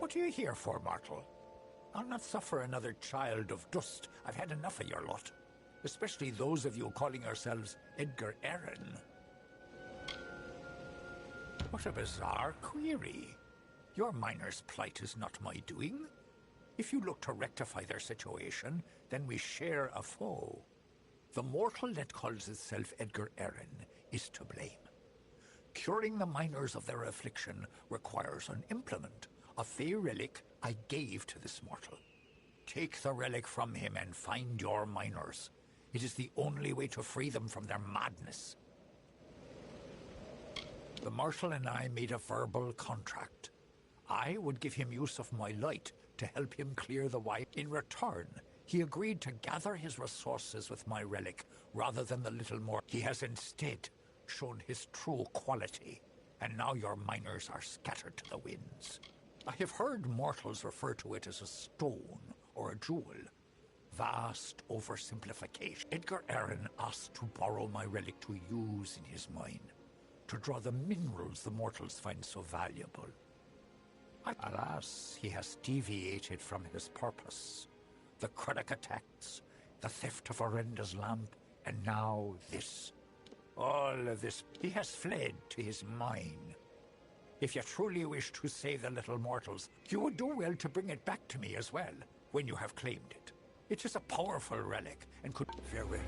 What are you here for, mortal? I'll not suffer another child of dust. I've had enough of your lot. Especially those of you calling yourselves Edgar Aaron. What a bizarre query. Your miner's plight is not my doing. If you look to rectify their situation, then we share a foe. The mortal that calls itself Edgar Aaron is to blame. Curing the miners of their affliction requires an implement, a fey relic I gave to this mortal. Take the relic from him and find your miners. It is the only way to free them from their madness. The mortal and I made a verbal contract. I would give him use of my light to help him clear the way. In return, he agreed to gather his resources with my relic rather than the little more. He has instead shown his true quality, and now your miners are scattered to the winds. I have heard mortals refer to it as a stone or a jewel. Vast oversimplification. Edgar Aaron asked to borrow my relic to use in his mine, to draw the minerals the mortals find so valuable. Alas, he has deviated from his purpose. The Krennic attacks, the theft of Arenda's lamp, and now this. All of this. He has fled to his mine. If you truly wish to save the little mortals, you would do well to bring it back to me as well, when you have claimed it. It is a powerful relic, and could... Farewell.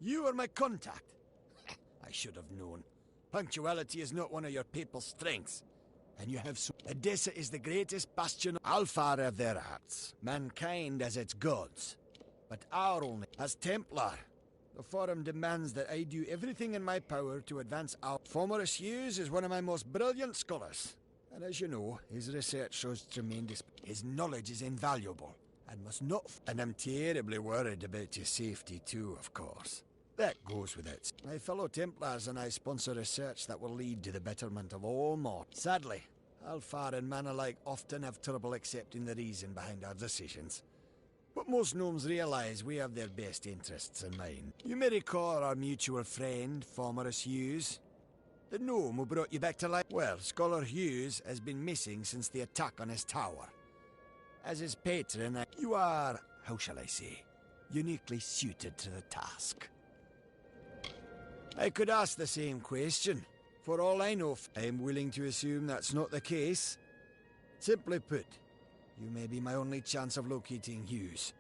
You are my contact. I should have known. Punctuality is not one of your people's strengths. And you have so... Edessa is the greatest bastion. Alfar of their hearts. Mankind as its gods. But our only... As Templar, The Forum demands that I do everything in my power to advance our... Formerus Hughes is one of my most brilliant scholars. And as you know, his research shows tremendous... His knowledge is invaluable and must not... And I'm terribly worried about his safety too, of course. That goes without... My fellow Templars and I sponsor research that will lead to the betterment of all mortals. Sadly, Alfar and man alike often have trouble accepting the reason behind our decisions. But most gnomes realize we have their best interests in mind. You may recall our mutual friend, Formerus Hughes. The gnome who brought you back to life? Well, Scholar Hughes has been missing since the attack on his tower. As his patron, you are, how shall I say, uniquely suited to the task. I could ask the same question. For all I know, I am willing to assume that's not the case. Simply put, you may be my only chance of locating Hughes,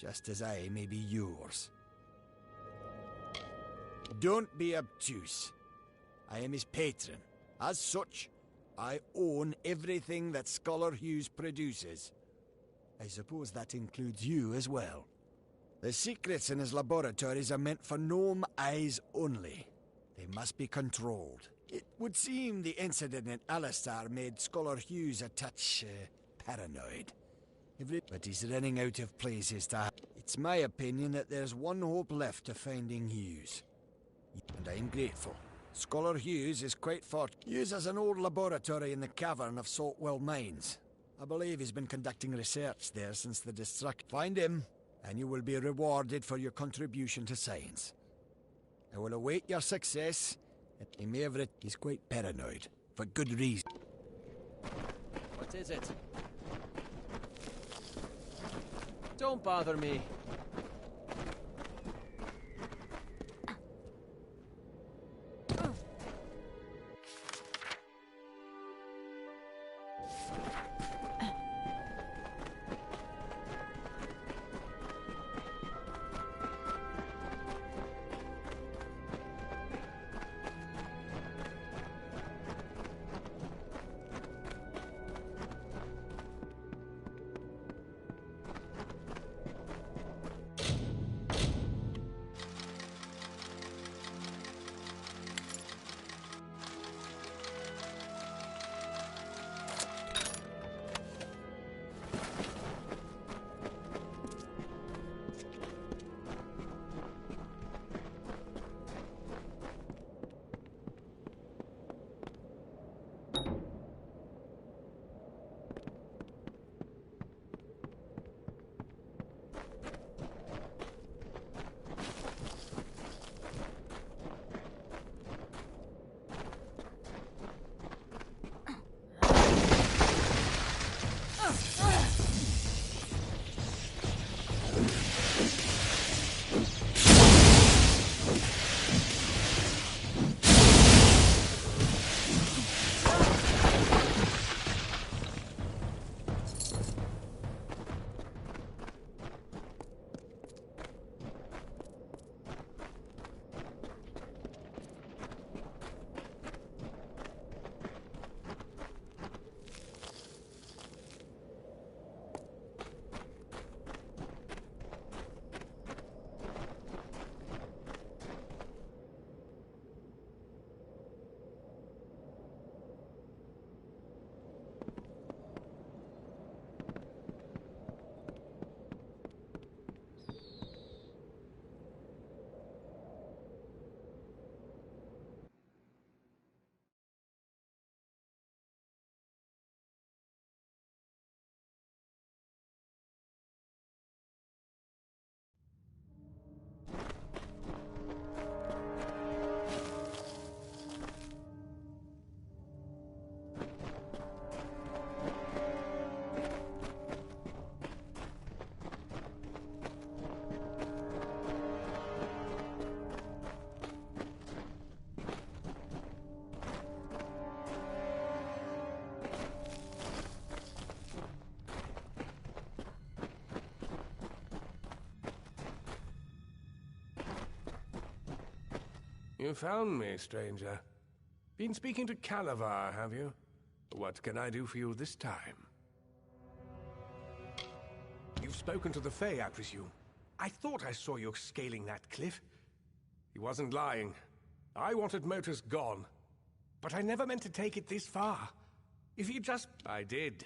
just as I may be yours. Don't be obtuse. I am his patron. As such, I own everything that Scholar Hughes produces. I suppose that includes you as well. The secrets in his laboratories are meant for gnome eyes only. They must be controlled. It would seem the incident in Alistar made Scholar Hughes a touch... paranoid. But he's running out of places to... It's my opinion that there's one hope left of finding Hughes. And I'm grateful. Scholar Hughes is quite fortunate. Hughes has an old laboratory in the cavern of Saltwell Mines. I believe he's been conducting research there since the destruction. Find him, and you will be rewarded for your contribution to science. I will await your success. He may have He's quite paranoid, for good reason. What is it? Don't bother me. You found me, stranger. Been speaking to Calavar, have you? What can I do for you this time? You've spoken to the Fae, I presume. I thought I saw you scaling that cliff. He wasn't lying. I wanted Motus gone. But I never meant to take it this far. If you just... I did.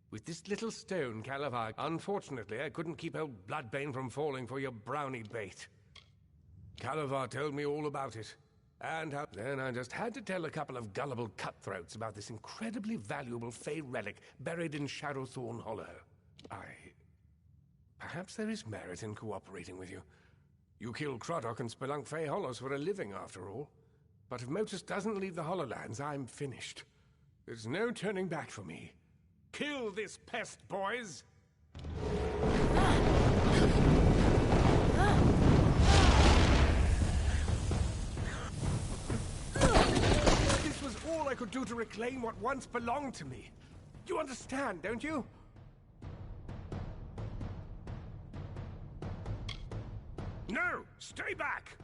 With this little stone, Calavar. Unfortunately, I couldn't keep old Bloodbane from falling for your brownie bait. Calavar told me all about it. And how... Then I just had to tell a couple of gullible cutthroats about this incredibly valuable Fey relic buried in Shadowthorn Hollow. Perhaps there is merit in cooperating with you. You kill Croddock and spelunk Fey Hollows for a living, after all. But if Motus doesn't leave the Hollowlands, I'm finished. There's no turning back for me. Kill this pest, boys! This was all I could do to reclaim what once belonged to me. You understand, don't you? No! Stay back!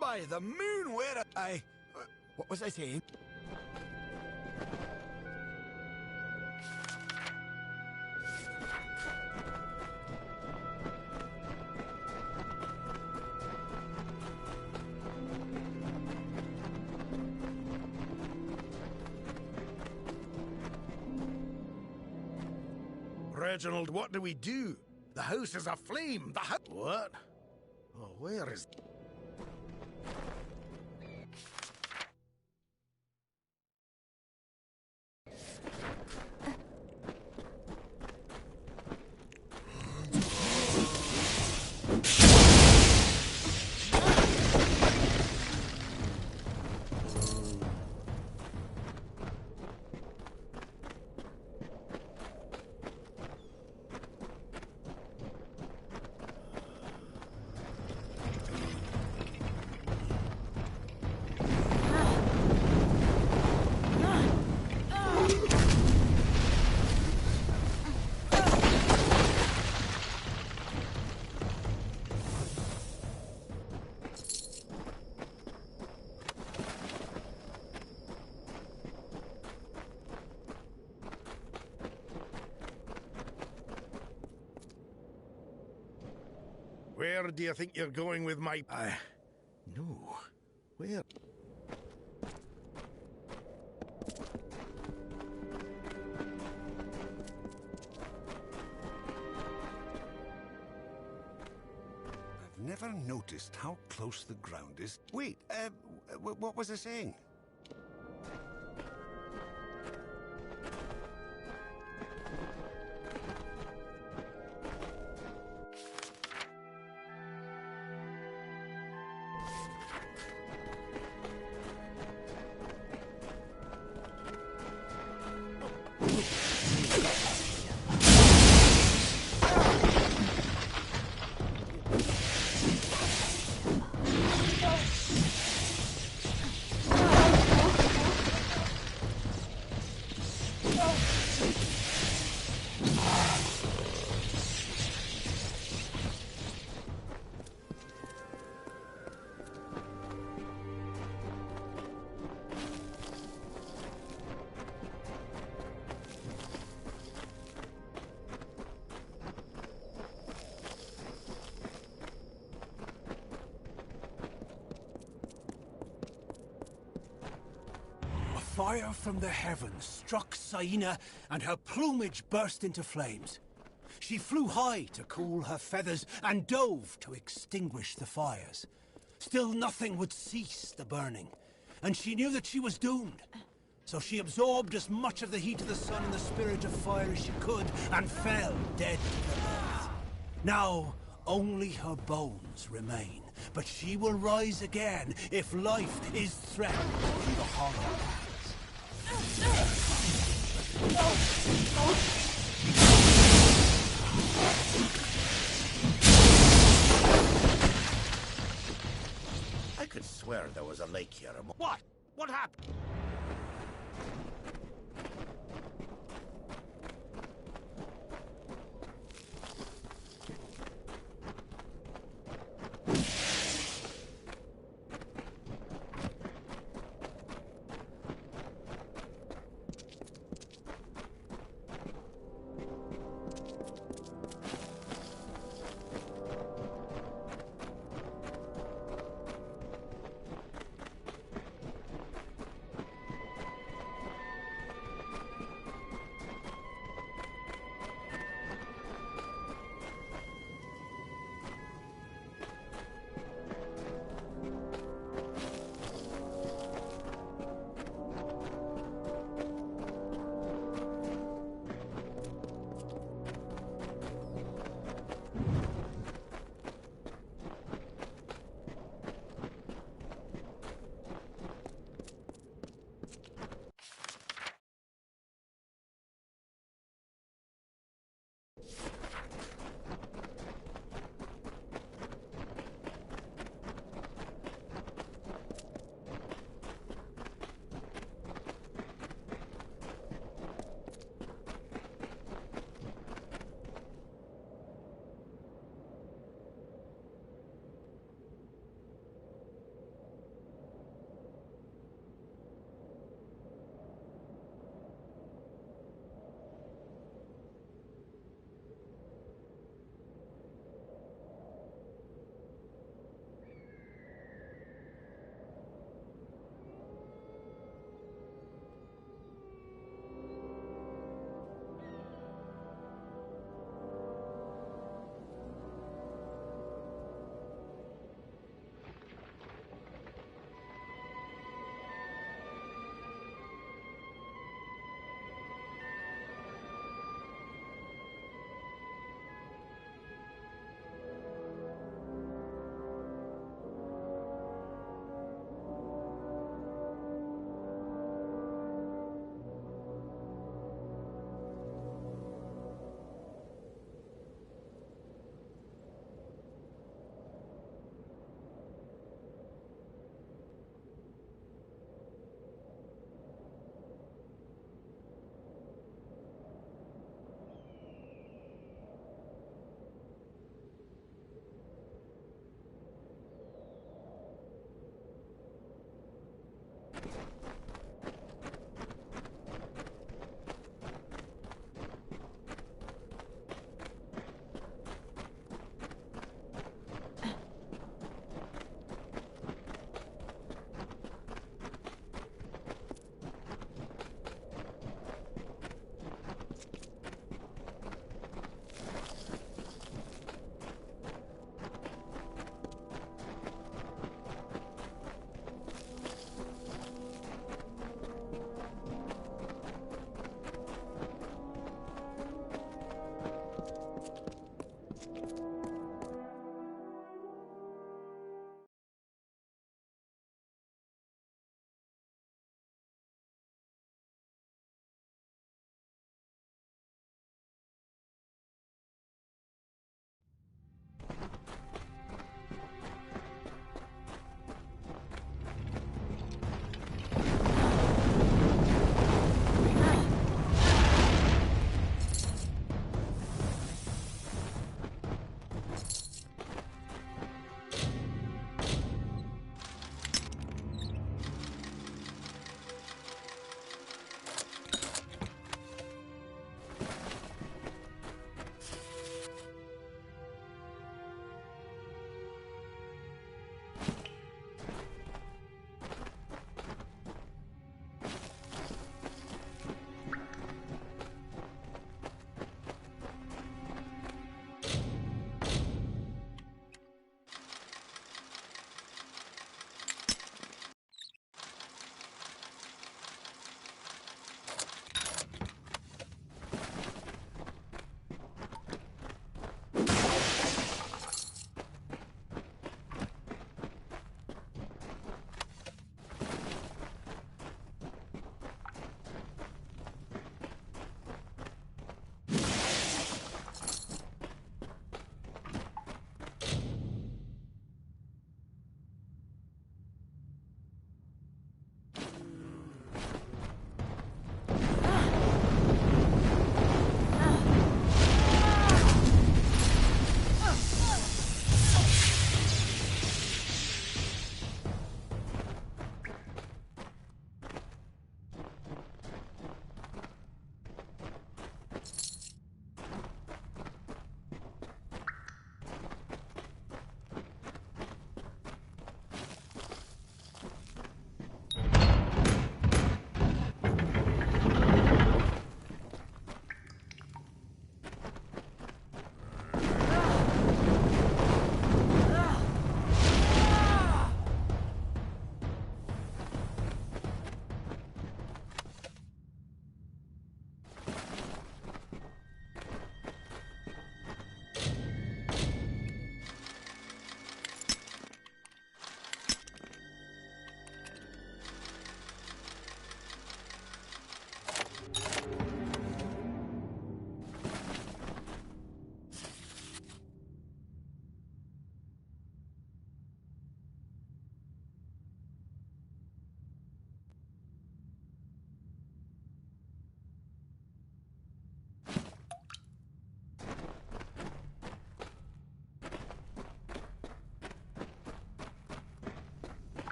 By the moon, where I... What was I saying? Reginald, what do we do? The house is aflame. The house... What? Oh, where is... Where do you think you're going with my... No. Where? I've never noticed how close the ground is. Wait, what was I saying? Fire from the heavens struck Saina, and her plumage burst into flames. She flew high to cool her feathers and dove to extinguish the fires. Still nothing would cease the burning, and she knew that she was doomed. So she absorbed as much of the heat of the sun and the spirit of fire as she could, and fell dead to the earth. Now, only her bones remain, but she will rise again if life is threatened in the hollow. I could swear there was a lake here. What? What happened?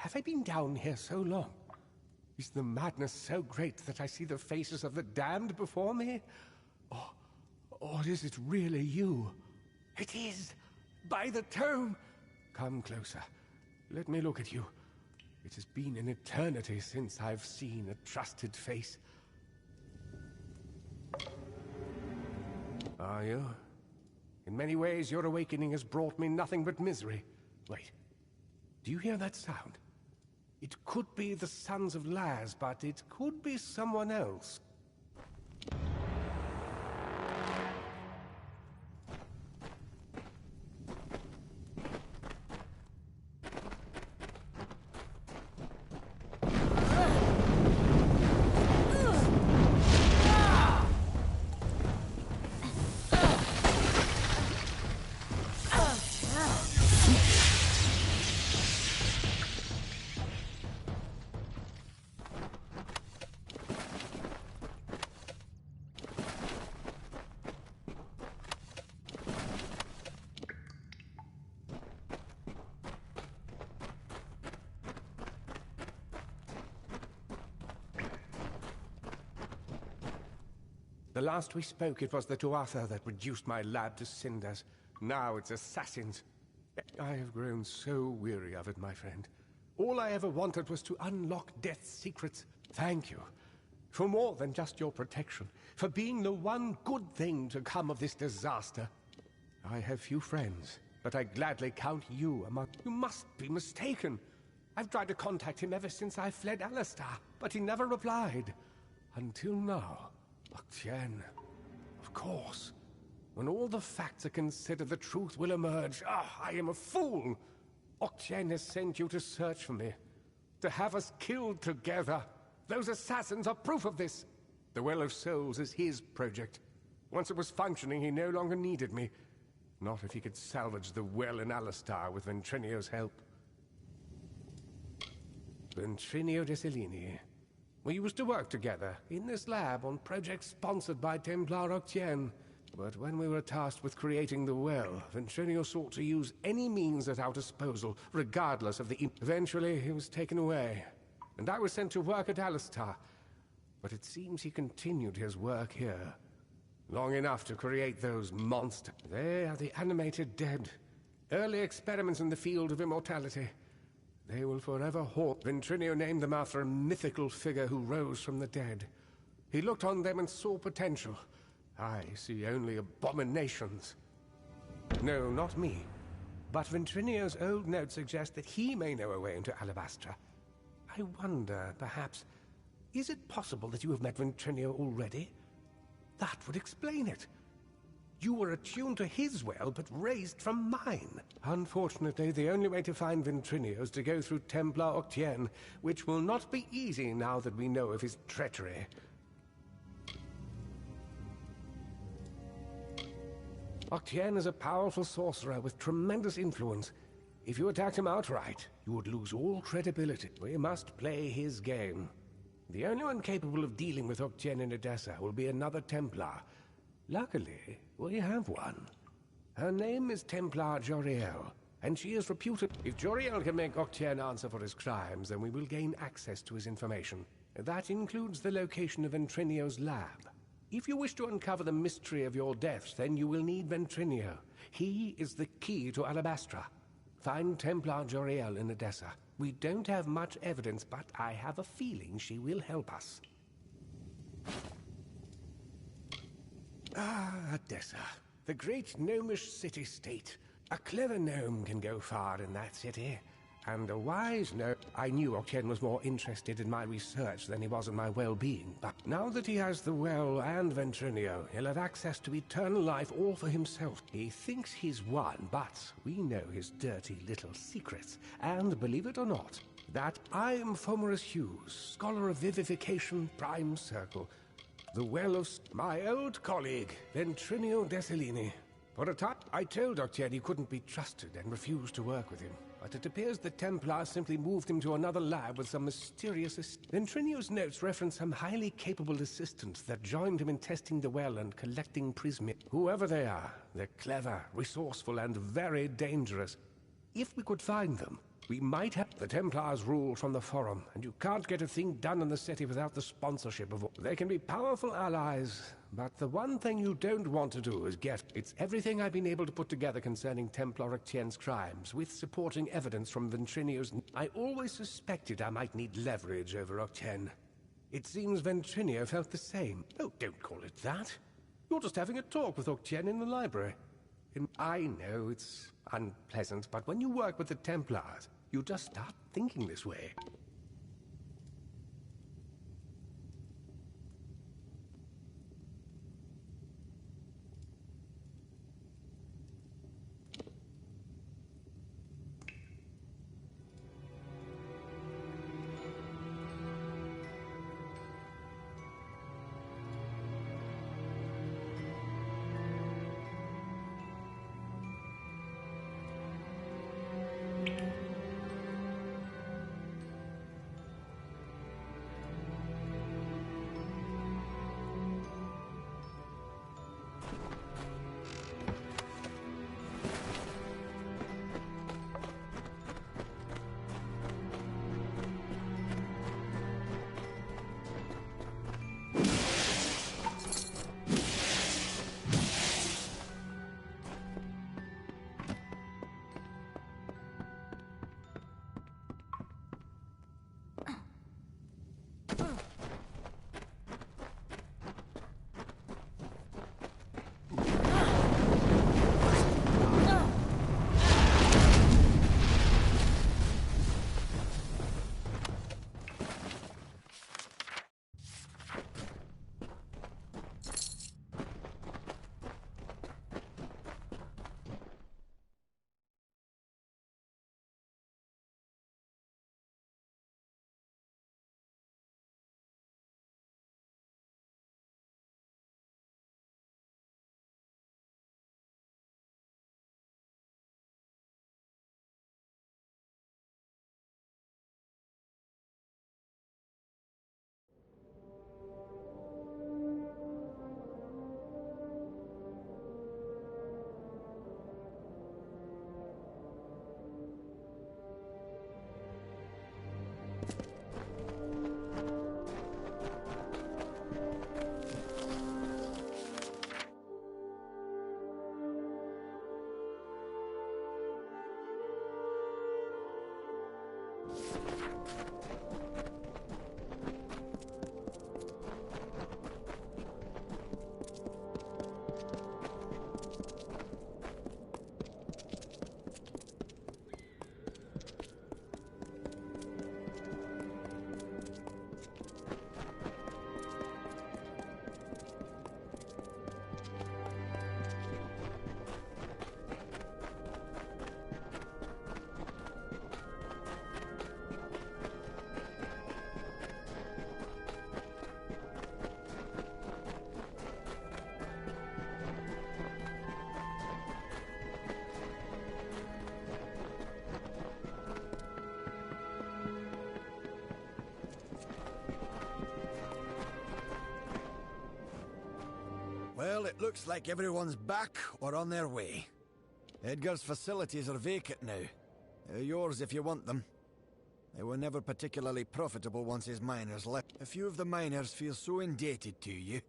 Have I been down here so long? Is the madness so great that I see the faces of the damned before me? Or is it really you? It is! By the tome! Come closer. Let me look at you. It has been an eternity since I've seen a trusted face. Are you? In many ways, your awakening has brought me nothing but misery. Wait. Do you hear that sound? It could be the Sons of Laz, but it could be someone else. The last we spoke, it was the Tuatha that reduced my lab to cinders. Now it's assassins. I have grown so weary of it, my friend. All I ever wanted was to unlock Death's secrets. Thank you. For more than just your protection. For being the one good thing to come of this disaster. I have few friends, but I gladly count you among... You must be mistaken. I've tried to contact him ever since I fled Alistar, but he never replied. Until now. Octien. Of course. When all the facts are considered, the truth will emerge. I am a fool! Octien has sent you to search for me. To have us killed together. Those assassins are proof of this. The Well of Souls is his project. Once it was functioning, he no longer needed me. Not if he could salvage the well in Alistar with Ventrinio's help. Ventrinio de Cellini. We used to work together, in this lab, on projects sponsored by Templar Octien. But when we were tasked with creating the well, Ventrinio sought to use any means at our disposal, regardless of the... Eventually, he was taken away, and I was sent to work at Alistar. But it seems he continued his work here. Long enough to create those monsters. They are the animated dead. Early experiments in the field of immortality. They will forever haunt. Ventrinio named them after a mythical figure who rose from the dead. He looked on them and saw potential. I see only abominations. No, not me. But Ventrinio's old notes suggest that he may know a way into Alabastra. I wonder, perhaps, is it possible that you have met Ventrinio already? That would explain it. You were attuned to his well, but raised from mine. Unfortunately, the only way to find Ventrinio is to go through Templar Octien, which will not be easy now that we know of his treachery. Octien is a powerful sorcerer with tremendous influence. If you attacked him outright, you would lose all credibility. We must play his game. The only one capable of dealing with Octien in Edessa will be another Templar. Luckily, we have one. Her name is Templar Joriel, and she is reputed... If Joriel can make Octien answer for his crimes, then we will gain access to his information. That includes the location of Ventrinio's lab. If you wish to uncover the mystery of your deaths, then you will need Ventrinio. He is the key to Alabastra. Find Templar Joriel in Edessa. We don't have much evidence, but I have a feeling she will help us. Edessa. The great gnomish city-state. A clever gnome can go far in that city. And a wise gnome... I knew Octien was more interested in my research than he was in my well-being. But now that he has the well and Ventrinio, he'll have access to eternal life all for himself. He thinks he's won, but we know his dirty little secrets. And believe it or not, that I am Fomerus Hughes, scholar of vivification, prime circle. The well of my old colleague, Ventrinio de Cellini. For a time, I told Octien he couldn't be trusted and refused to work with him. But it appears the Templars simply moved him to another lab with some mysterious... Ventrinio's notes reference some highly capable assistants that joined him in testing the well and collecting prismi. Whoever they are, they're clever, resourceful, and very dangerous. If we could find them, We might have the Templars rule from the Forum, and you can't get a thing done in the city without the sponsorship of all. They can be powerful allies, but the one thing you don't want to do is get... It's everything I've been able to put together concerning Templar Etienne's crimes, with supporting evidence from Ventrinio's... I always suspected I might need leverage over Etienne. It seems Ventrinio felt the same. Oh, don't call it that. You're just having a talk with Etienne in the library. I know it's unpleasant, but when you work with the Templars, you just start thinking this way. Well, it looks like everyone's back or on their way. Edgar's facilities are vacant now. They're yours if you want them. They were never particularly profitable once his miners left. A few of the miners feel so indebted to you,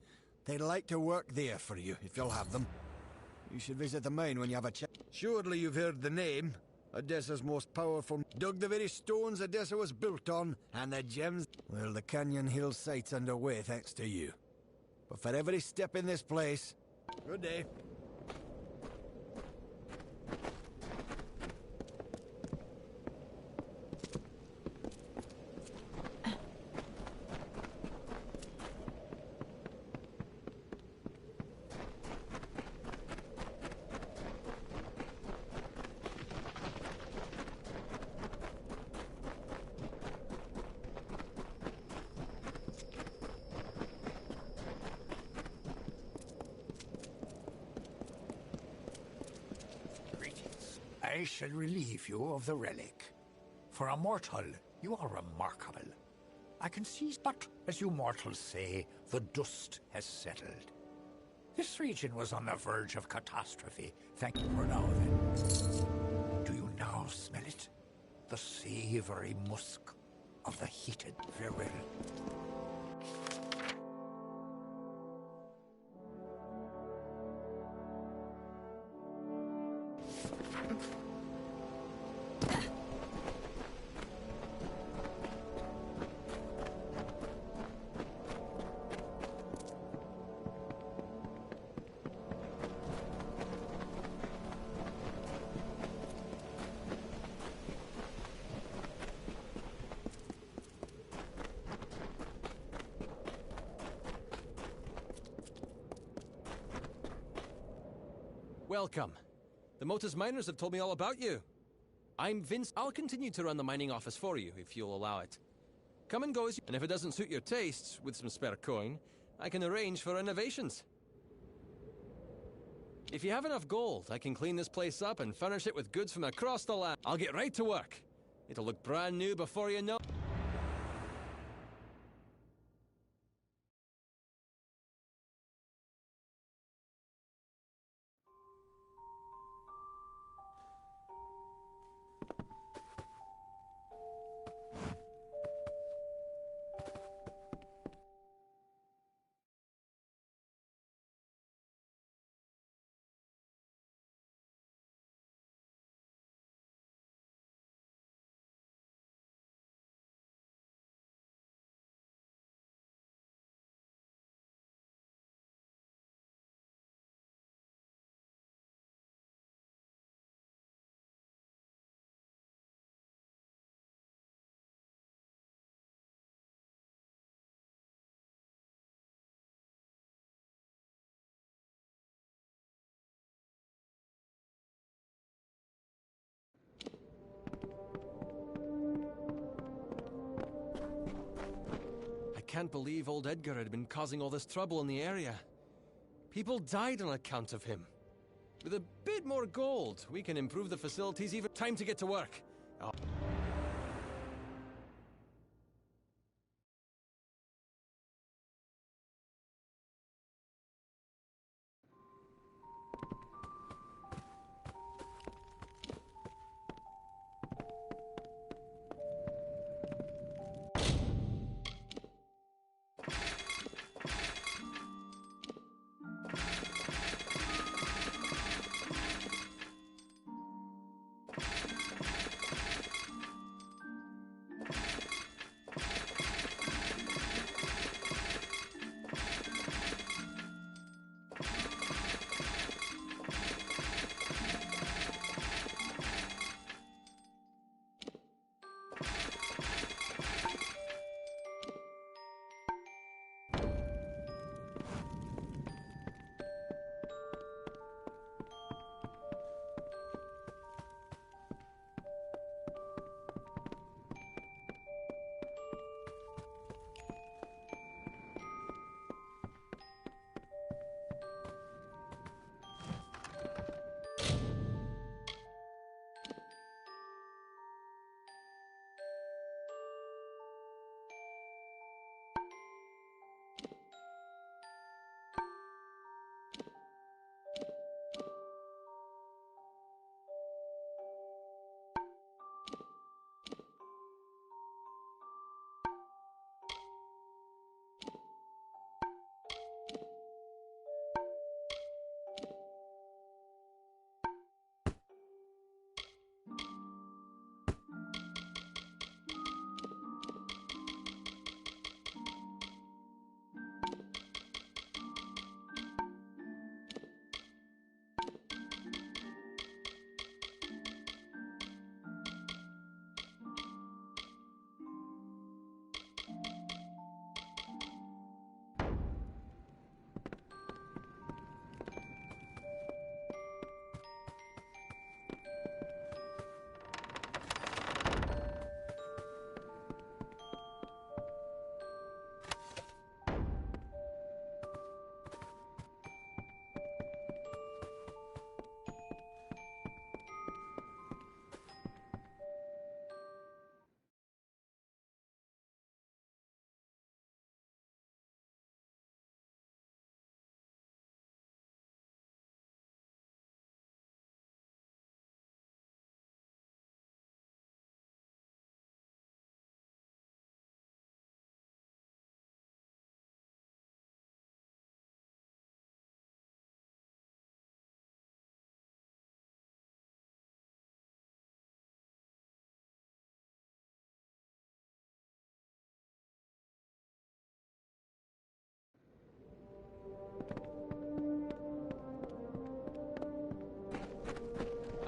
they'd like to work there for you, if you'll have them. You should visit the mine when you have a chance. Surely you've heard the name. Odessa's most powerful... Dug the very stones Odessa was built on, and the gems... Well, the Canyon Hill site's underway thanks to you. But for every step in this place... Good day. I shall relieve you of the relic. For a mortal, you are remarkable. I can see, but as you mortals say, the dust has settled. This region was on the verge of catastrophe. Thank you for now, then. Do you now smell it? The savoury musk of the heated. Farewell. Welcome. The Motus miners have told me all about you. I'm Vince. I'll continue to run the mining office for you, if you'll allow it. Come and go as you... And if it doesn't suit your tastes, with some spare coin, I can arrange for renovations. If you have enough gold, I can clean this place up and furnish it with goods from across the land. I'll get right to work. It'll look brand new before you know... I can't believe old Edgar had been causing all this trouble in the area. People died on account of him. With a bit more gold, we can improve the facilities even... Time to get to work. Oh.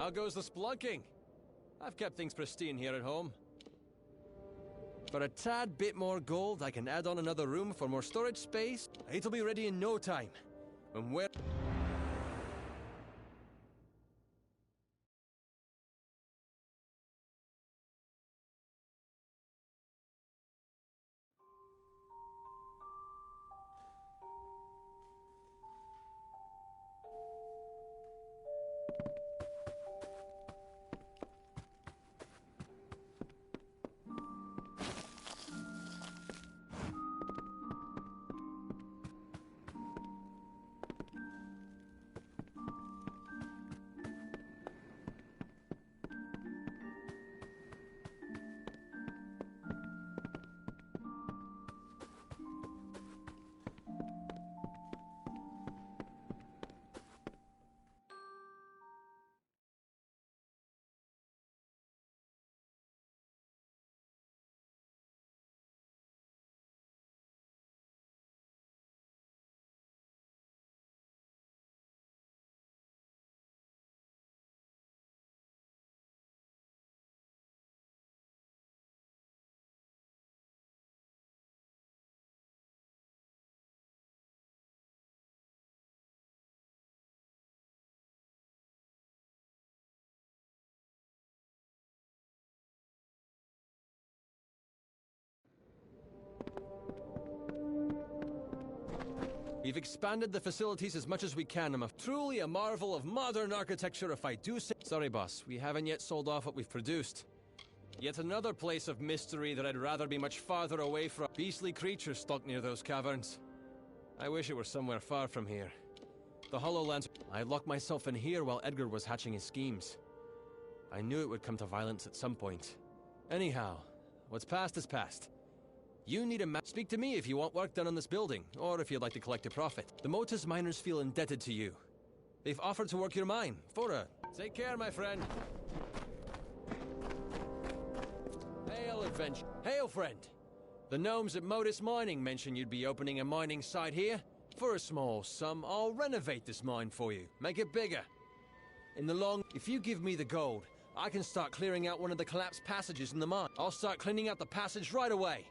How goes the splunking? I've kept things pristine here at home. For a tad bit more gold, I can add on another room for more storage space. It'll be ready in no time. When we're... We've expanded the facilities as much as we can. I'm truly a marvel of modern architecture, if I do say... Sorry, boss. We haven't yet sold off what we've produced. Yet another place of mystery that I'd rather be much farther away from. Beastly creatures stalk near those caverns. I wish it were somewhere far from here. The HoloLens... I locked myself in here while Edgar was hatching his schemes. I knew it would come to violence at some point. Anyhow, what's past is past. You need a map. Speak to me if you want work done on this building, or if you'd like to collect a profit. The Motus miners feel indebted to you. They've offered to work your mine, for a... Take care, my friend. Hail, adventure. Hail, friend. The gnomes at Motus Mining mentioned you'd be opening a mining site here. For a small sum, I'll renovate this mine for you. Make it bigger. In the long... If you give me the gold, I can start clearing out one of the collapsed passages in the mine. I'll start cleaning out the passage right away.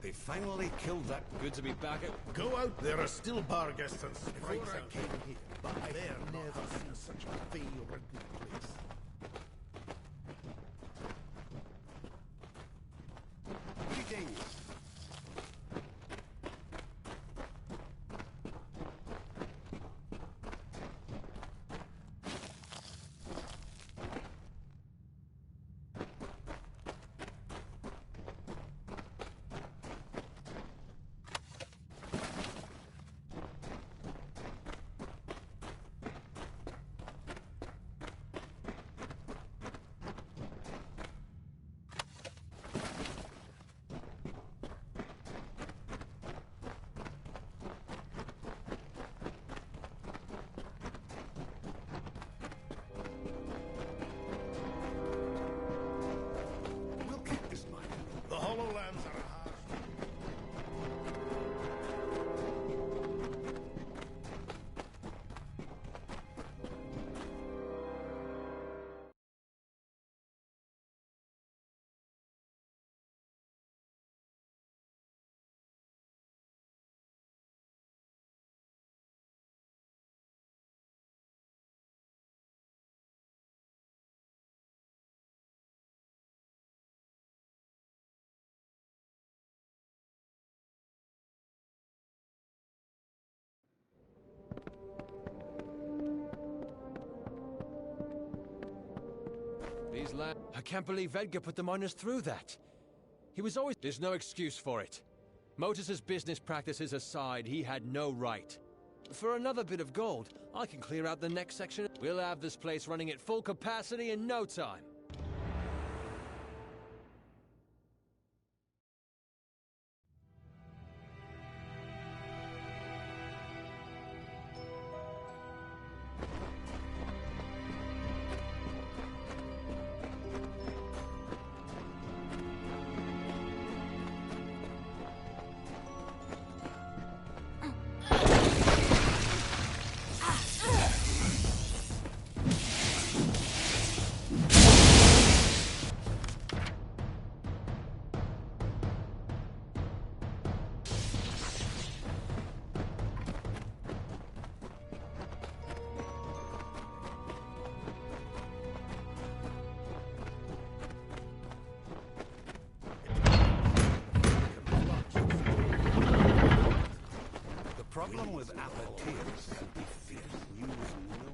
They finally killed that. Good to be back at... Go out, there are still bargaists and sprites out here, but I've never seen such a fey-ridden place. Greetings. his land. I can't believe Edgar put the miners through that. He was always... There's no excuse for it. Motus's business practices aside, he had no right. For another bit of gold, I can clear out the next section. We'll have this place running at full capacity in no time. The problem with appetites can be fierce news no.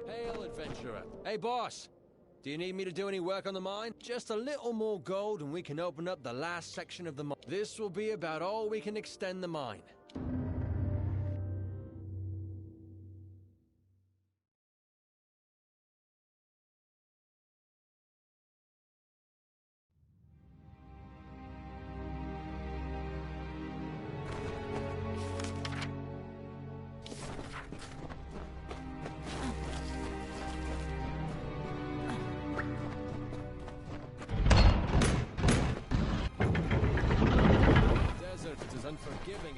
Hail, adventurer. Hey, boss. Do you need me to do any work on the mine? Just a little more gold and we can open up the last section of the mine. This will be about all we can extend the mine. Unforgiving.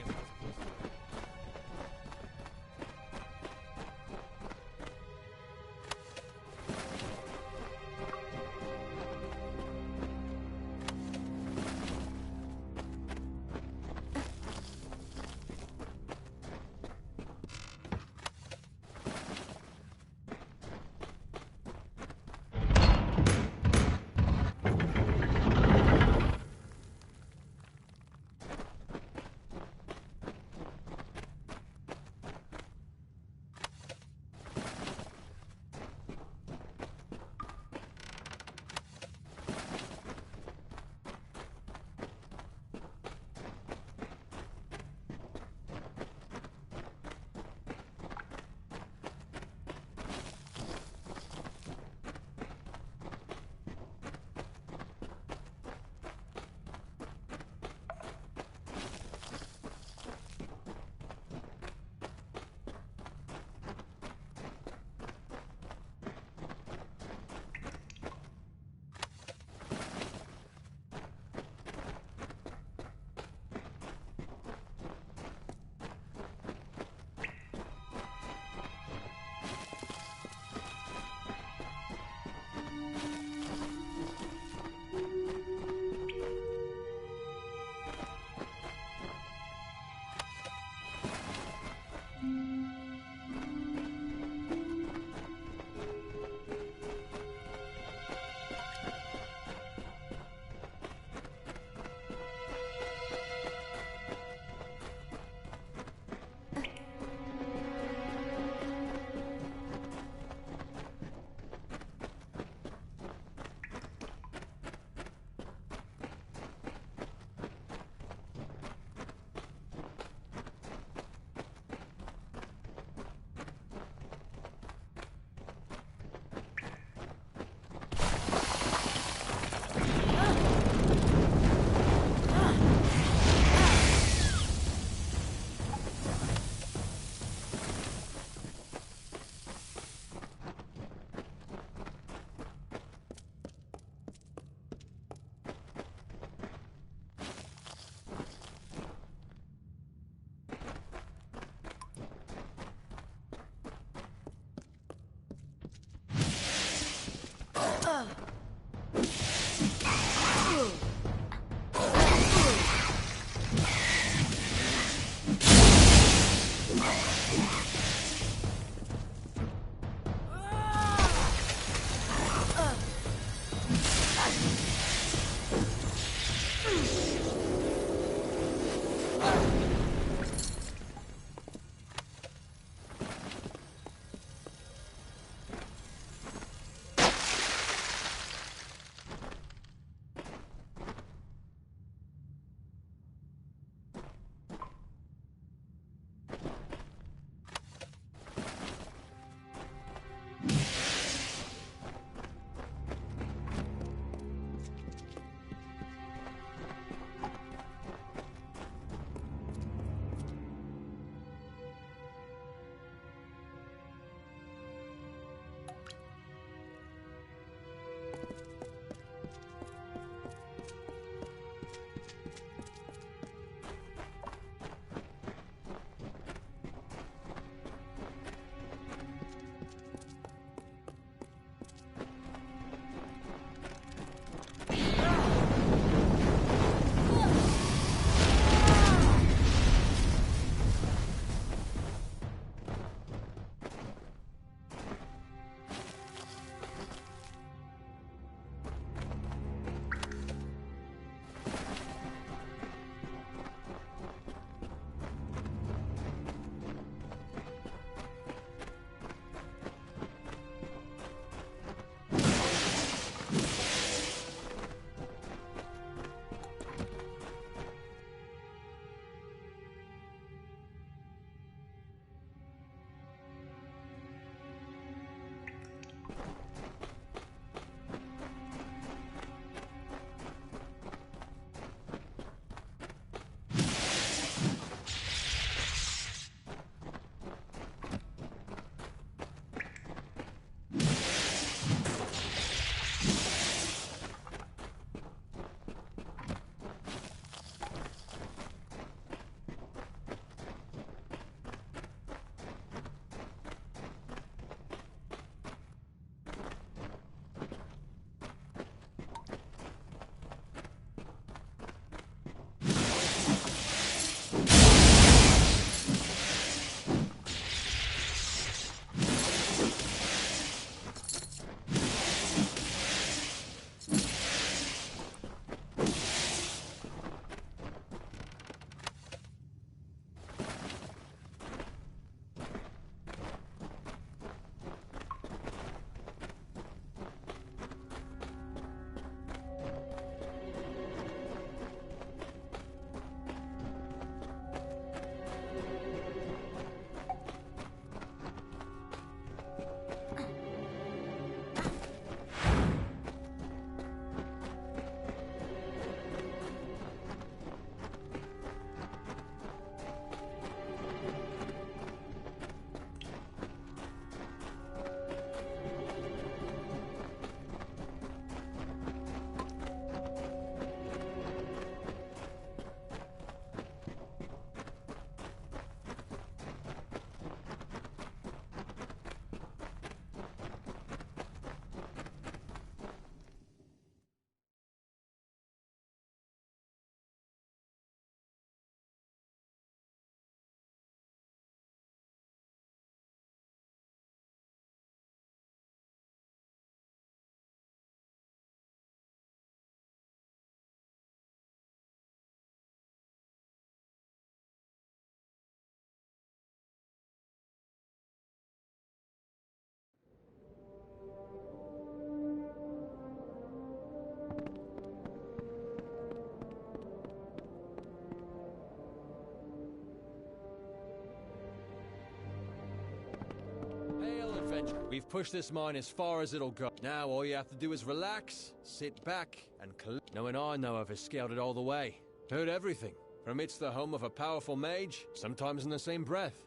We've pushed this mine as far as it'll go. Now all you have to do is relax, sit back, and collect. No one I know of has scaled it all the way. Heard everything. From it's the home of a powerful mage, sometimes in the same breath.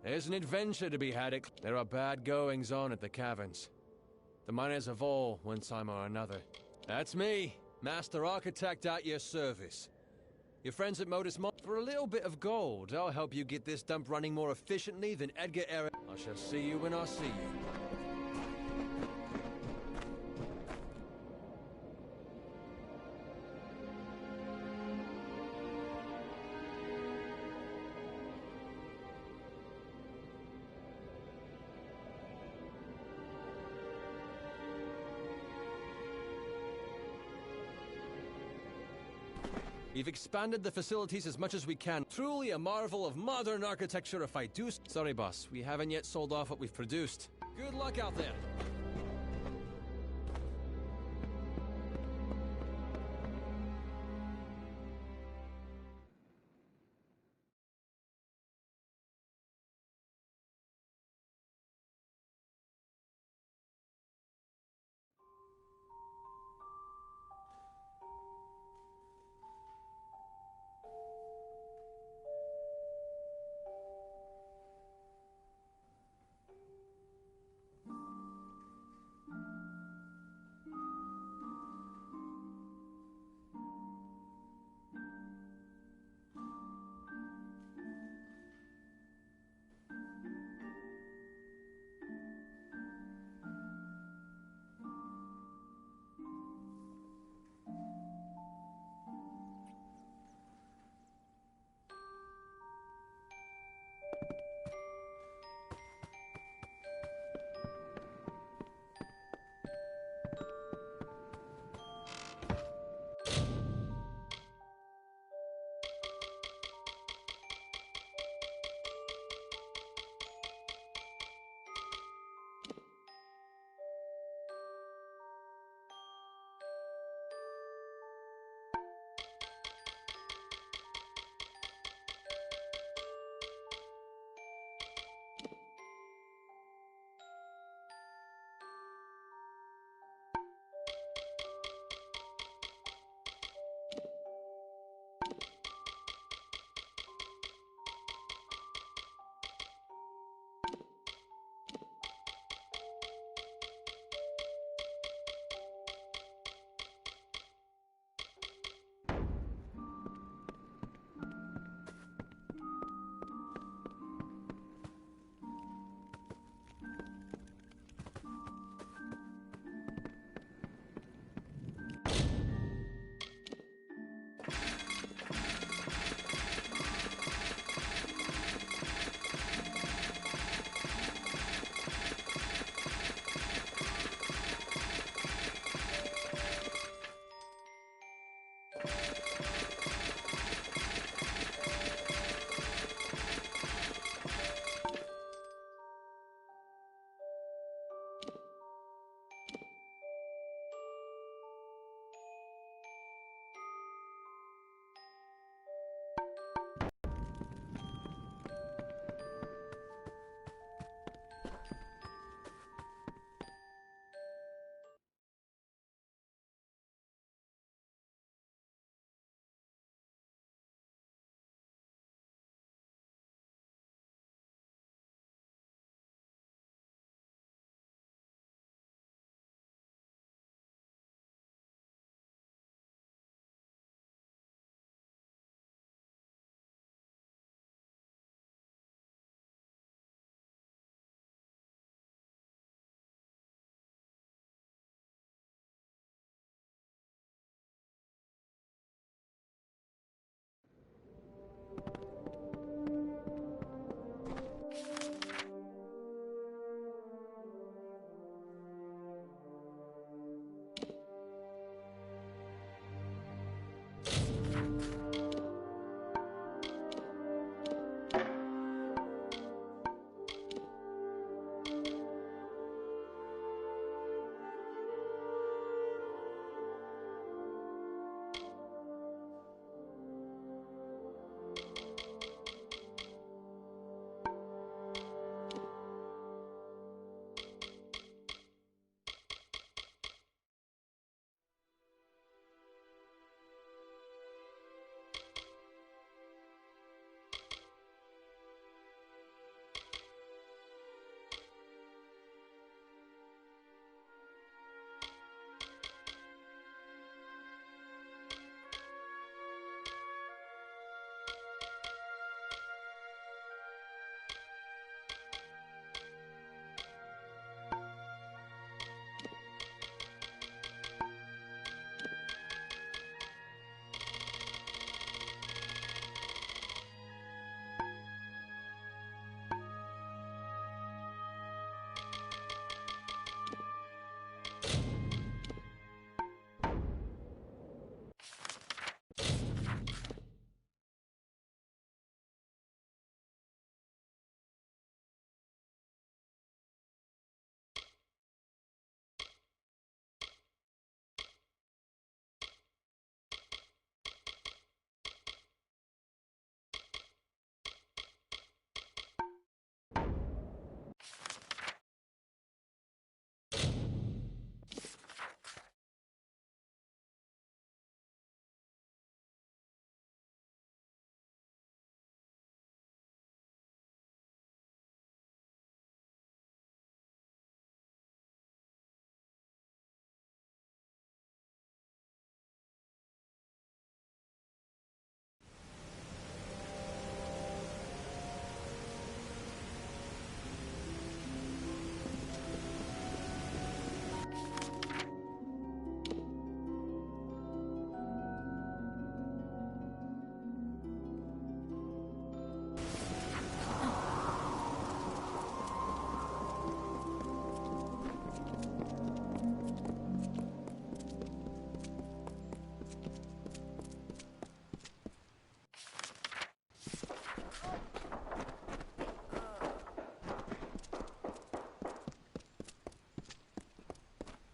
There's an adventure to be had. There are bad goings on at the caverns. The miners of all, one time or another. That's me, Master Architect at your service. Your friends at Modus for a little bit of gold, I'll help you get this dump running more efficiently than Edgar Eric. I shall see you when I see you. We've expanded the facilities as much as we can. Truly a marvel of modern architecture if I do... Sorry, boss. We haven't yet sold off what we've produced. Good luck out there.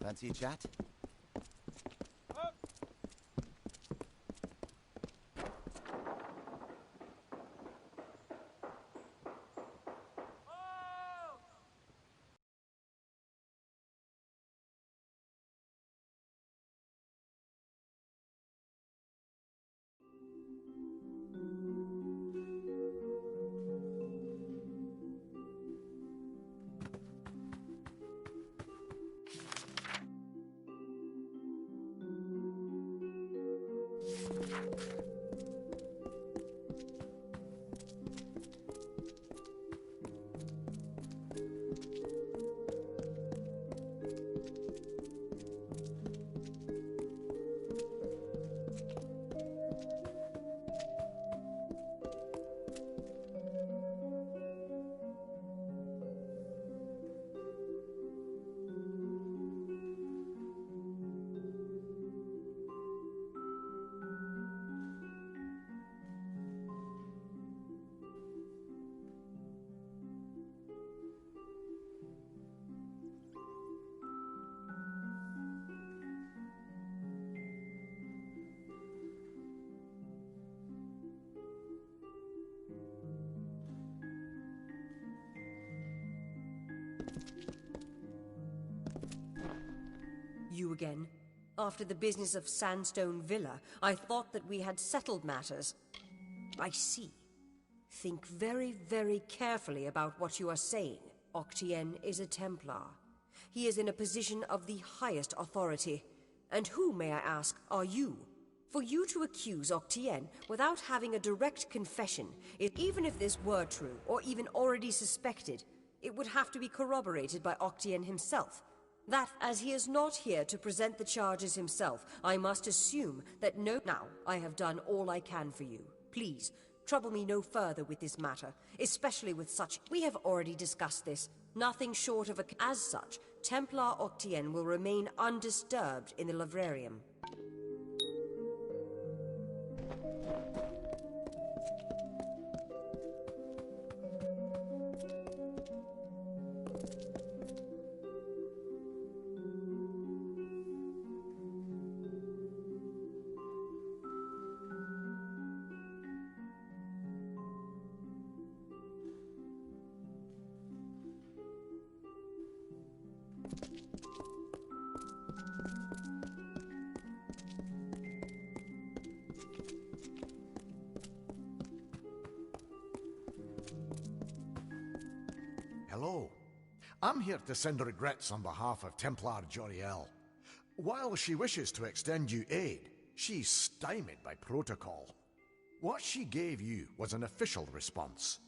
Fancy a chat? You again? After the business of Sandstone Villa, I thought that we had settled matters. I see. Think very, very carefully about what you are saying. Octien is a Templar. He is in a position of the highest authority. And who, may I ask, are you? For you to accuse Octien without having a direct confession, even if this were true, or even already suspected, it would have to be corroborated by Octien himself. That, as he is not here to present the charges himself, I must assume that now I have done all I can for you. Please, trouble me no further with this matter, especially with such... We have already discussed this. Nothing short of a... As such, Templar Octien will remain undisturbed in the Livrarium. Hello. I'm here to send regrets on behalf of Templar Joriel. While she wishes to extend you aid, she's stymied by protocol. What she gave you was an official response.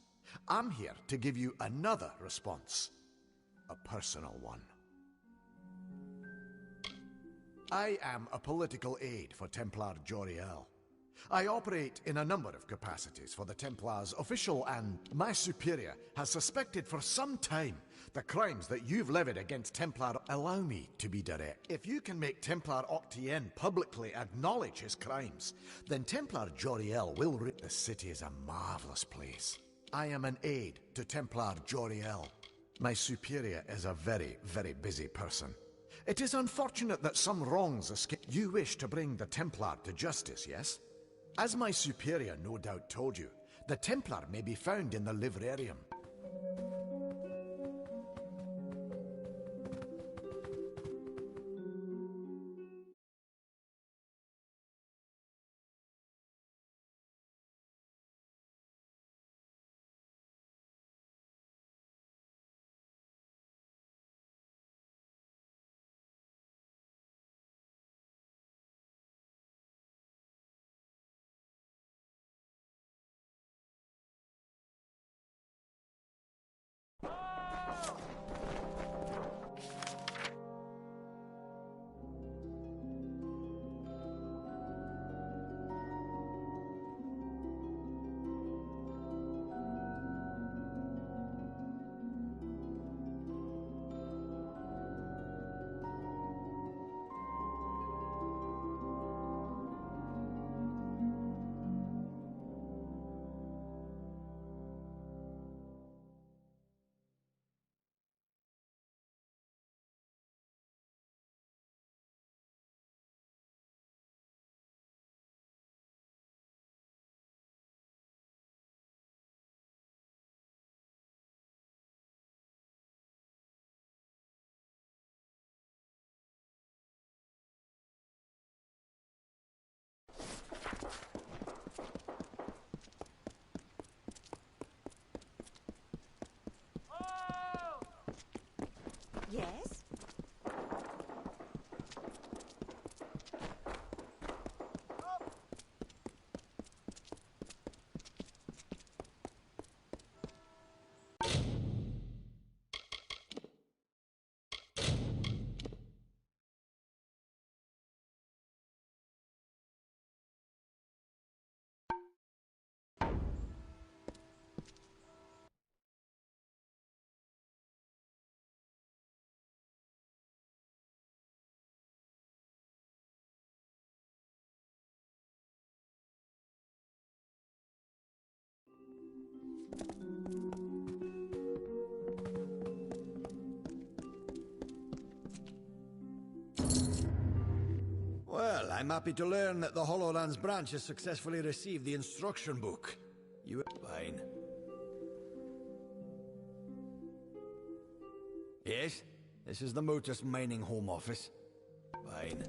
I'm here to give you another response. A personal one. I am a political aide for Templar Joriel. I operate in a number of capacities for the Templars official, and my superior has suspected for some time the crimes that you've levied against Templar. Allow me to be direct. If you can make Templar Octien publicly acknowledge his crimes, then Templar Joriel will the city is a marvelous place. I am an aide to Templar Joriel. My superior is a very, very busy person. It is unfortunate that some wrongs escape. You wish to bring the Templar to justice, yes? As my superior no doubt told you, the Templar may be found in the Livrarium. Yes? Well, I'm happy to learn that the Hollowlands branch has successfully received the instruction book. You... Fine. Yes? This is the Motus Mining Home Office. Fine.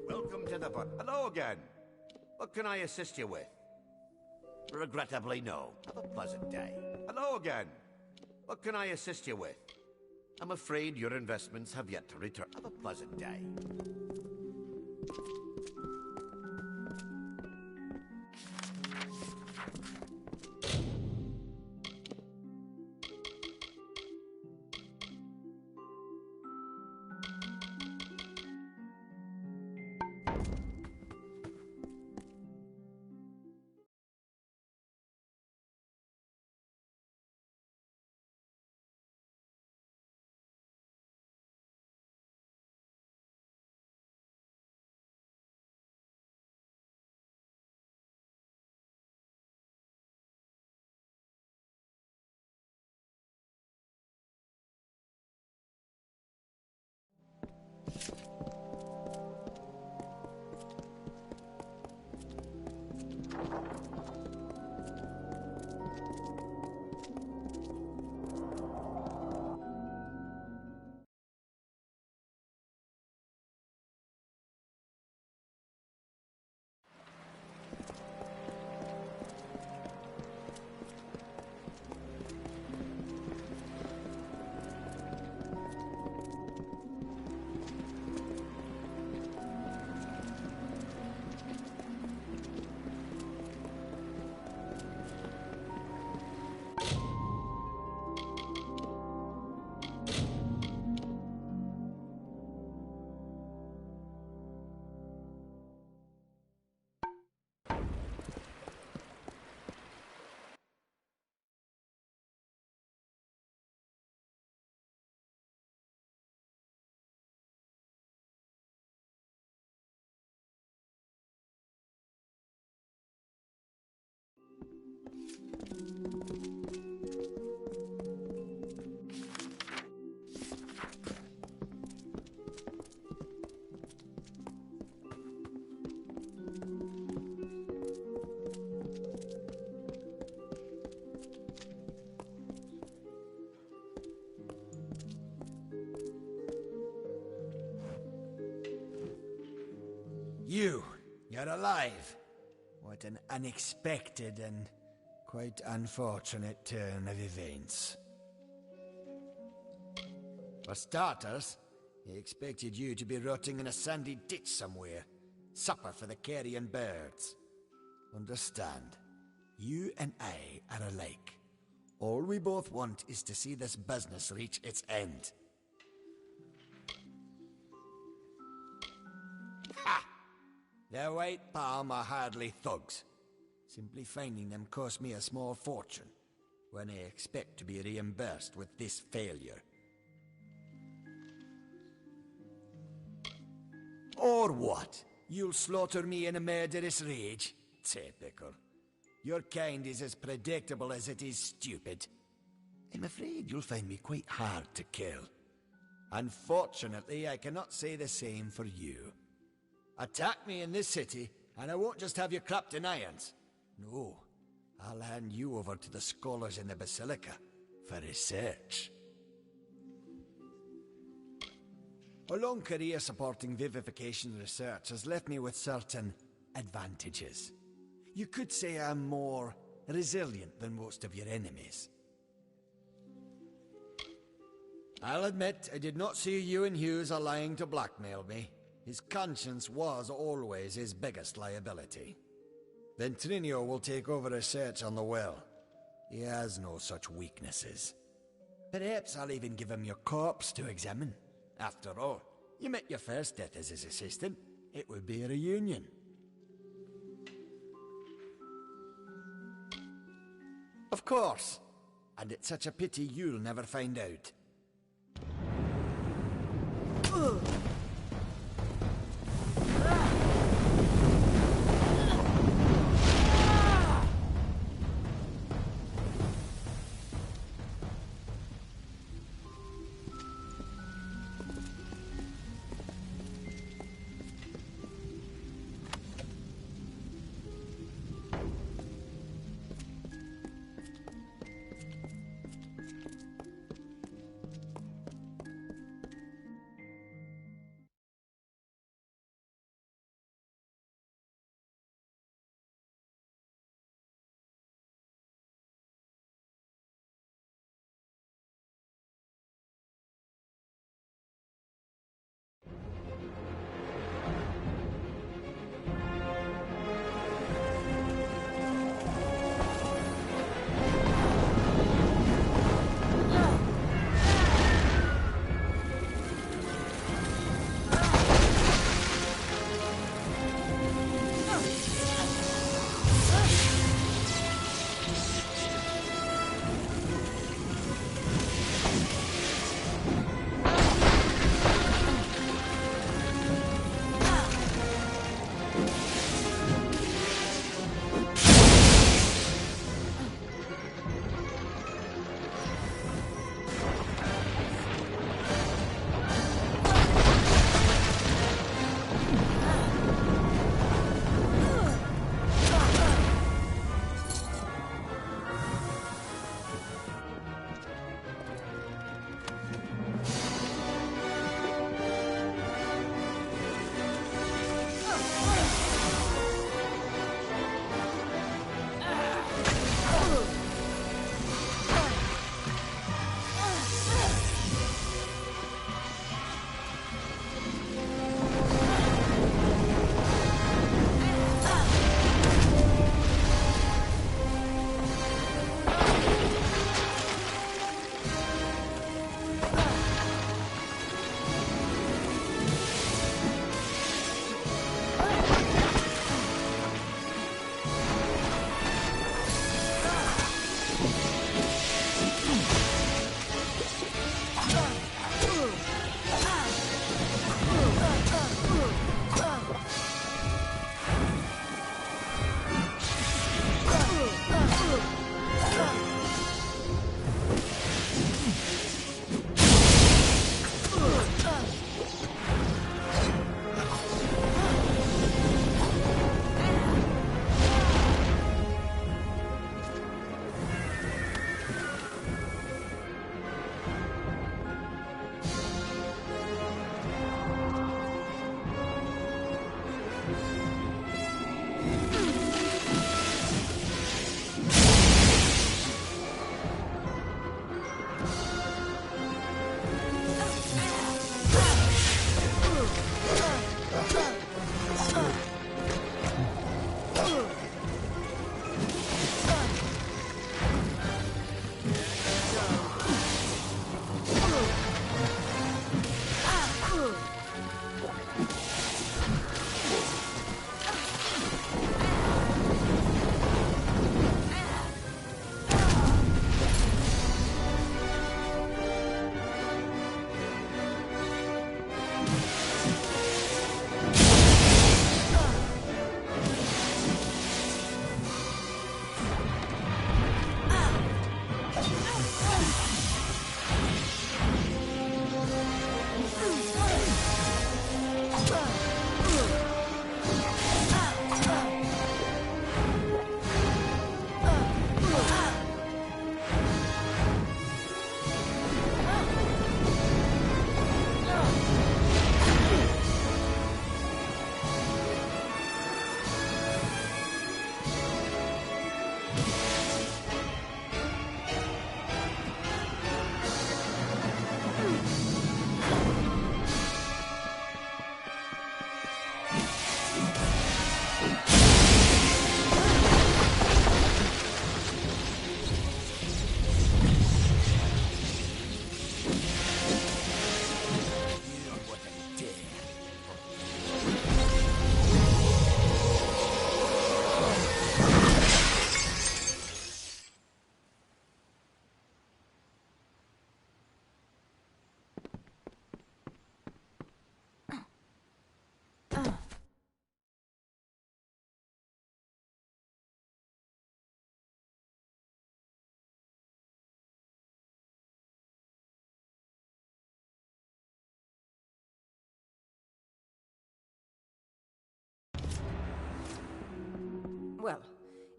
Welcome to the... Hello again. What can I assist you with? Regrettably, no. Have a pleasant day. Hello again. What can I assist you with? I'm afraid your investments have yet to return. Have a pleasant day. You're alive. What an unexpected and quite unfortunate turn of events. For starters, he expected you to be rotting in a sandy ditch somewhere. Supper for the carrion birds. Understand, you and I are alike. All we both want is to see this business reach its end. Ha! The White Palm are hardly thugs. Simply finding them cost me a small fortune, when I expect to be reimbursed with this failure. Or what? You'll slaughter me in a murderous rage? Typical. Your kind is as predictable as it is stupid. I'm afraid you'll find me quite hard to kill. Unfortunately, I cannot say the same for you. Attack me in this city, and I won't just have you clapped in irons. No, I'll hand you over to the scholars in the Basilica for research. A long career supporting vivification research has left me with certain advantages. You could say I'm more resilient than most of your enemies. I'll admit I did not see you and Hughes are lying to blackmail me. His conscience was always his biggest liability. Ventrinio will take over a search on the well. He has no such weaknesses. Perhaps I'll even give him your corpse to examine. After all, you met your first death as his assistant. It would be a reunion. Of course. And it's such a pity you'll never find out.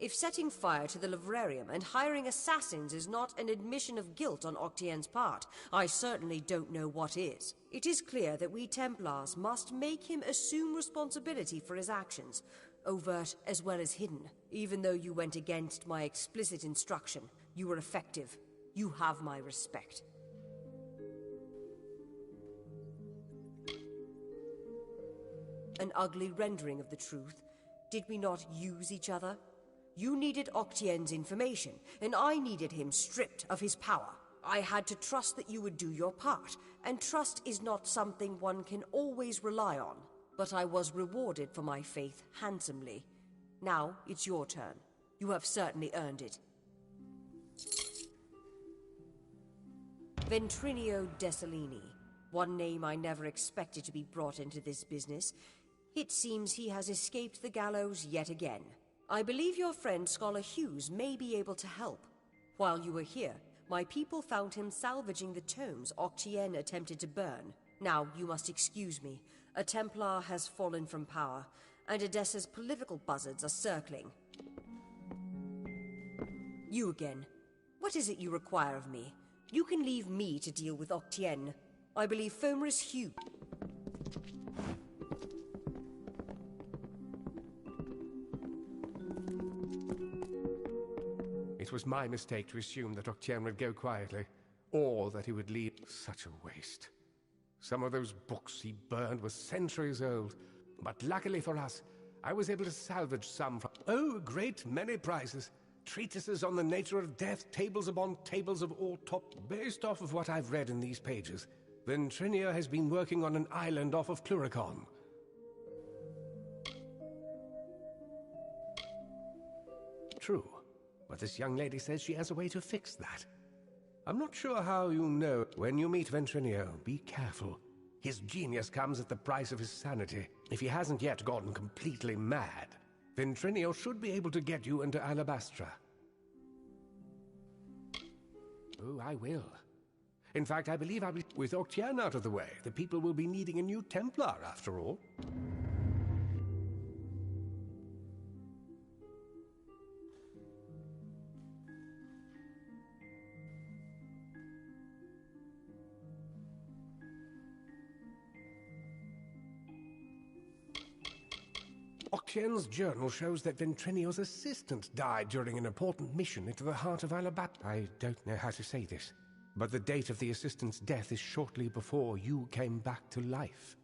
If setting fire to the livrarium and hiring assassins is not an admission of guilt on Octien's part, I certainly don't know what is. It is clear that we Templars must make him assume responsibility for his actions, overt as well as hidden. Even though you went against my explicit instruction, you were effective. You have my respect. An ugly rendering of the truth. Did we not use each other? You needed Octien's information, and I needed him stripped of his power. I had to trust that you would do your part, and trust is not something one can always rely on. But I was rewarded for my faith handsomely. Now it's your turn. You have certainly earned it. Ventrinio Desalini. One name I never expected to be brought into this business. It seems he has escaped the gallows yet again. I believe your friend Scholar Hughes may be able to help. While you were here, my people found him salvaging the tomes Octien attempted to burn. Now, you must excuse me. A Templar has fallen from power, and Edessa's political buzzards are circling. You again. What is it you require of me? You can leave me to deal with Octien. I believe Fomerus Hughes... It was my mistake to assume that Octien would go quietly, or that he would leave. Such a waste. Some of those books he burned were centuries old, but luckily for us, I was able to salvage some from... Oh, a great many prizes. Treatises on the nature of death, tables upon tables of all top... Based off of what I've read in these pages, Ventrinio has been working on an island off of Cluricon. True. But this young lady says she has a way to fix that. I'm not sure how you know. When you meet Ventrinio, be careful. His genius comes at the price of his sanity. If he hasn't yet gone completely mad, Ventrinio should be able to get you into Alabastra. Oh, I will. In fact, I believe I'll be... With Octien out of the way, the people will be needing a new Templar, after all. Octien's journal shows that Ventrinio's assistant died during an important mission into the heart of Alabastra. I don't know how to say this, but the date of the assistant's death is shortly before you came back to life.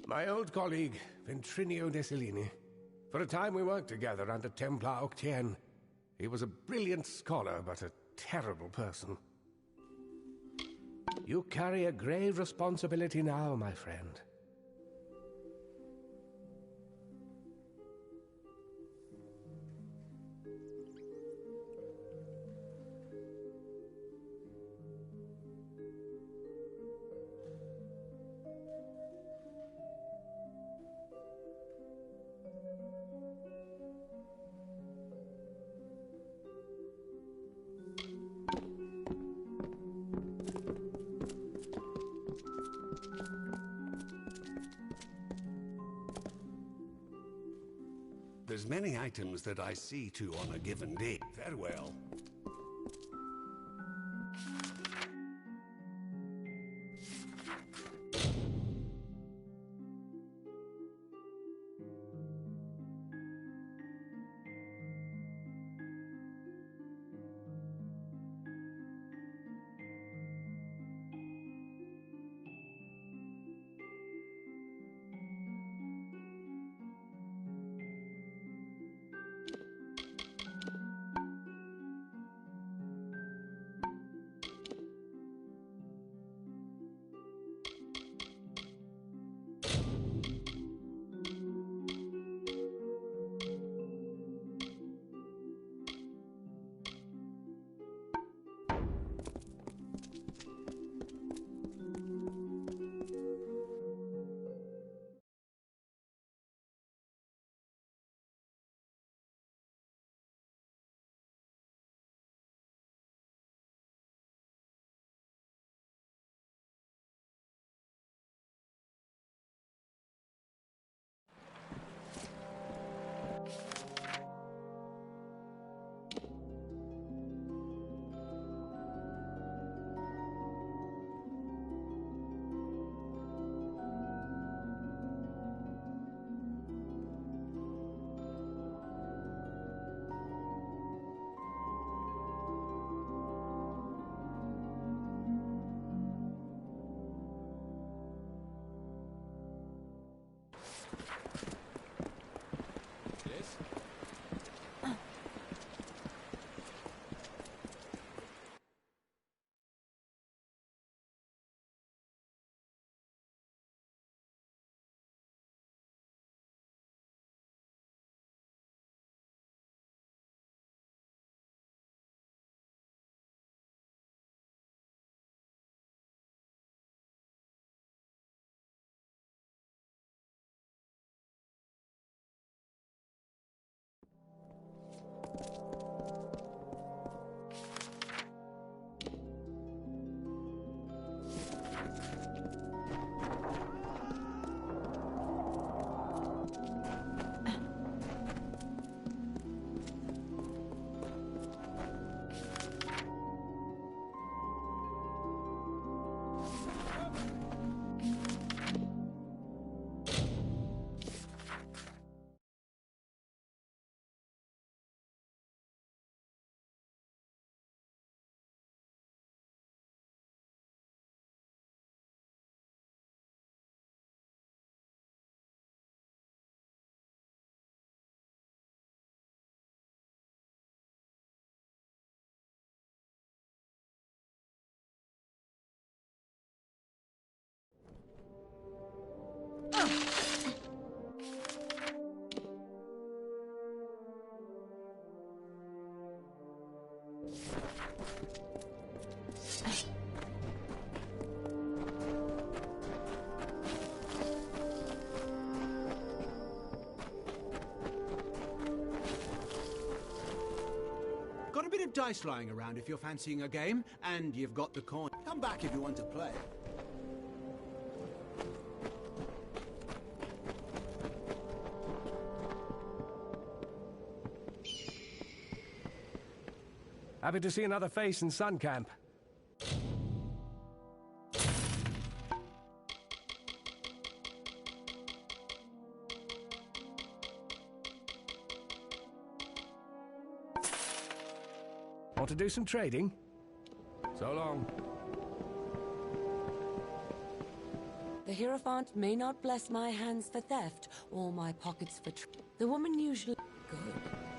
My old colleague, Ventrinio Desalini. For a time we worked together under Templar Octien. He was a brilliant scholar, but a terrible person. You carry a grave responsibility now, my friend. There's many items that I see to on a given day. Farewell. a bit of dice lying around if you're fancying a game, and you've got the coin. Come back if you want to play. Happy to see another face in Sun Camp. Want to do some trading? So long. The Hierophant may not bless my hands for theft or my pockets for the woman usually... Good.